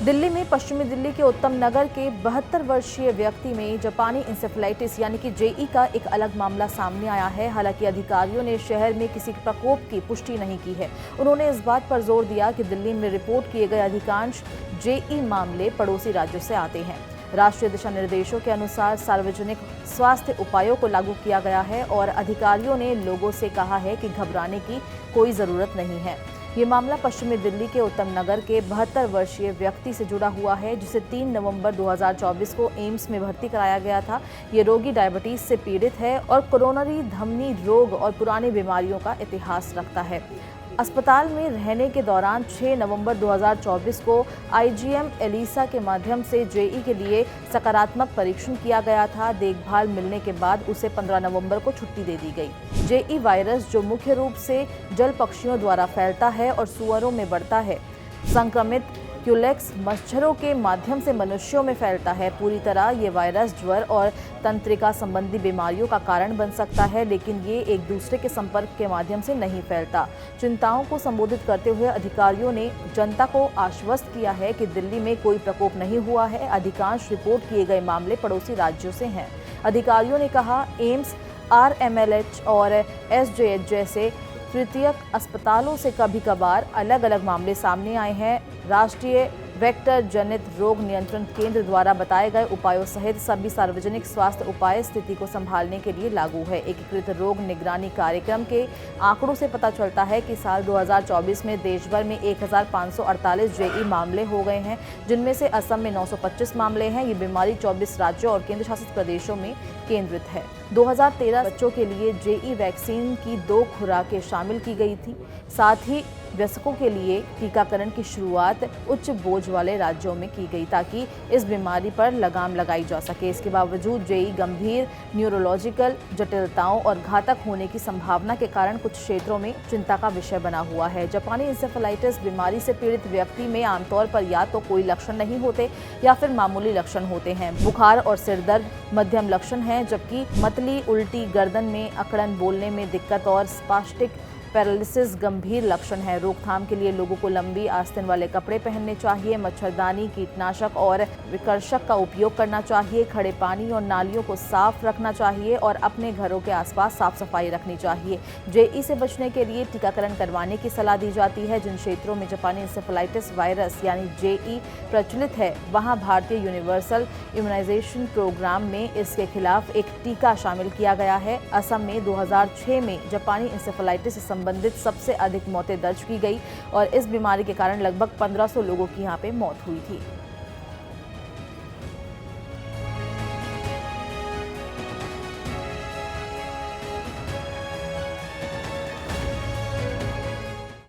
दिल्ली में पश्चिमी दिल्ली के उत्तम नगर के 72 वर्षीय व्यक्ति में जापानी इंसेफेलाइटिस यानी कि जेई का एक अलग मामला सामने आया है। हालांकि अधिकारियों ने शहर में किसी प्रकोप की पुष्टि नहीं की है। उन्होंने इस बात पर जोर दिया कि दिल्ली में रिपोर्ट किए गए अधिकांश जेई मामले पड़ोसी राज्यों से आते हैं। राष्ट्रीय दिशा निर्देशों के अनुसार सार्वजनिक स्वास्थ्य उपायों को लागू किया गया है और अधिकारियों ने लोगों से कहा है कि घबराने की कोई जरूरत नहीं है। ये मामला पश्चिमी दिल्ली के उत्तम नगर के 72 वर्षीय व्यक्ति से जुड़ा हुआ है, जिसे 3 नवंबर 2024 को एम्स में भर्ती कराया गया था। ये रोगी डायबिटीज से पीड़ित है और कोरोनरी धमनी रोग और पुरानी बीमारियों का इतिहास रखता है। अस्पताल में रहने के दौरान 6 नवंबर 2024 को आईजीएम एलिसा के माध्यम से जेई के लिए सकारात्मक परीक्षण किया गया था। देखभाल मिलने के बाद उसे 15 नवंबर को छुट्टी दे दी गई। जेई वायरस, जो मुख्य रूप से जल पक्षियों द्वारा फैलता है और सुअरों में बढ़ता है, संक्रमित क्यूलेक्स मच्छरों के माध्यम से मनुष्यों में फैलता है। पूरी तरह ये वायरस ज्वर और तंत्रिका संबंधी बीमारियों का कारण बन सकता है, लेकिन ये एक दूसरे के संपर्क के माध्यम से नहीं फैलता। चिंताओं को संबोधित करते हुए अधिकारियों ने जनता को आश्वस्त किया है कि दिल्ली में कोई प्रकोप नहीं हुआ है। अधिकांश रिपोर्ट किए गए मामले पड़ोसी राज्यों से हैं। अधिकारियों ने कहा, एम्स, आरएमएलएच और एसजेएच जैसे तृतीयक अस्पतालों से कभी कभार अलग अलग मामले सामने आए हैं। राष्ट्रीय वेक्टर जनित रोग नियंत्रण केंद्र द्वारा बताए गए उपायों सहित सभी सार्वजनिक स्वास्थ्य उपाय स्थिति को संभालने के लिए लागू है। एकीकृत रोग निगरानी कार्यक्रम के आंकड़ों से पता चलता है कि साल 2024 में देश भर में 1548 जेई मामले हो गए हैं, जिनमें से असम में 925 मामले हैं। ये बीमारी 24 राज्यों और केंद्र शासित प्रदेशों में केंद्रित है। 2013 बच्चों के लिए जेई वैक्सीन की 2 खुराकें शामिल की गई थी। साथ ही वयस्कों के लिए टीकाकरण की शुरुआत उच्च बोझ वाले राज्यों में की गई, ताकि इस बीमारी पर लगाम लगाई जा सके। इसके बावजूद जेई गंभीर न्यूरोलॉजिकल जटिलताओं और घातक होने की संभावना के कारण कुछ क्षेत्रों में चिंता का विषय बना हुआ है। जापानी इंसेफेलाइटिस बीमारी से पीड़ित व्यक्ति में आमतौर पर या तो कोई लक्षण नहीं होते या फिर मामूली लक्षण होते हैं। बुखार और सिरदर्द मध्यम लक्षण हैं, जबकि मतली, उल्टी, गर्दन में अकड़न, बोलने में दिक्कत और स्पास्टिक पैरालिसिस गंभीर लक्षण है। रोकथाम के लिए लोगों को लंबी आस्तीन वाले कपड़े पहनने चाहिए, मच्छरदानी, कीटनाशक और विकर्षक का उपयोग करना चाहिए, खड़े पानी और नालियों को साफ रखना चाहिए और अपने घरों के आसपास साफ सफाई रखनी चाहिए। जेई से बचने के लिए टीकाकरण करवाने की सलाह दी जाती है। जिन क्षेत्रों में जापानी इंसेफेलाइटिस वायरस यानी जेई प्रचलित है, वहां भारतीय यूनिवर्सल इम्यूनाइजेशन प्रोग्राम में इसके खिलाफ एक टीका शामिल किया गया है। असम में 2006 में जापानी इंसेफेलाइटिस संबंधित सबसे अधिक मौतें दर्ज की गई और इस बीमारी के कारण लगभग 1500 लोगों की यहां पे मौत हुई थी।